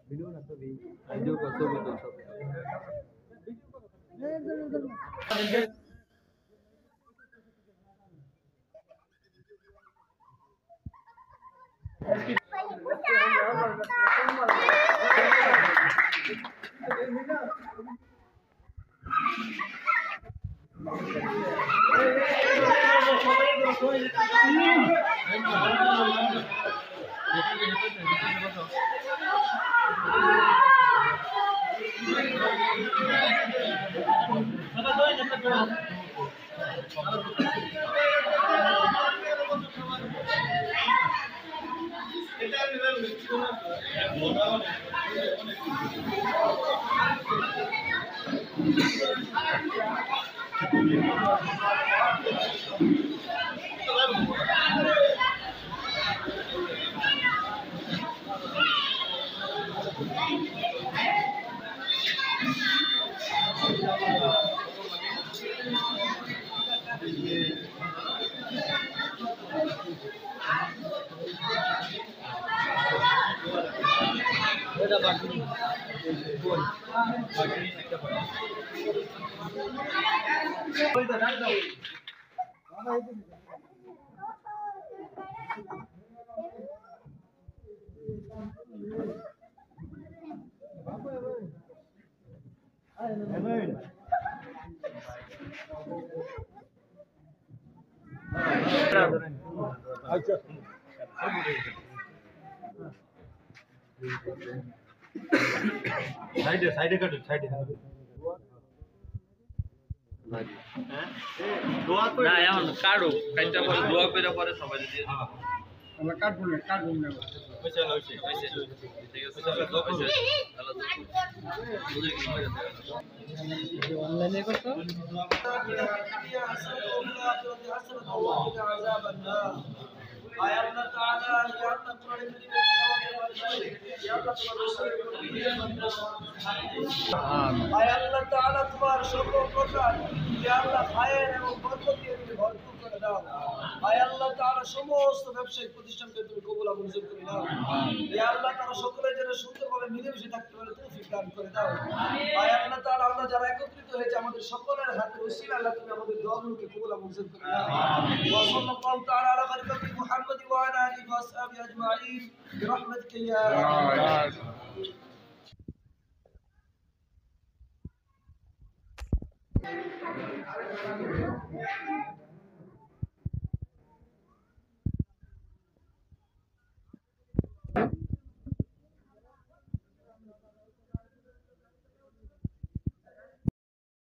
video না ছবি video কর ছবি তো সব এটা বাকি কোন বাকি একটা পড়া ওই তো ডাক দাও আচ্ছা সাইডে সাইডে কাটো সাইডে না এখন কাটো কাইটা পরে দোয়া করে পরে সবাই দিয়ে দিই আমরা কাটবো না পয়সা হইছে ঠিক আছে পয়সা দোয়া করছে আল্লাহ অনলাইনে করতে আয় আল্লাহ তাআলা ইয়া আল্লাহ কোরআনে আয় আল্লাহ তাআলা তোমার সকল প্রকার ইয়া আল্লাহ খায়ের এবং বরকত দিয়ে ভরপুর করে দাও আয় আল্লাহ তাআলা সমস্ত ব্যবসায়িক প্রতিষ্ঠানকে তুমি কবুল আর মঞ্জুর করে দাও ইয়া আল্লাহ তাআলা সকলে যেন সুন্দরভাবে মিলেমিশে থাকতে পারে তৌফিক দান করে দাও আয় আল্লাহ তাআলা আমরা যারা একত্রিত হয়েছে আমাদের সকলের হাতে ওসিলা আল্লাহ তুমি আমাদের দোয়াগুলোকে কবুল আর মঞ্জুর করে দাও ওয়া সাল্লাল্লাহু তাআলা আলা খালিফাতি মুহাম্মদ ওয়া আলা আলিহি ওয়া আসহাবিহি আজমাইন برحمتك يا رب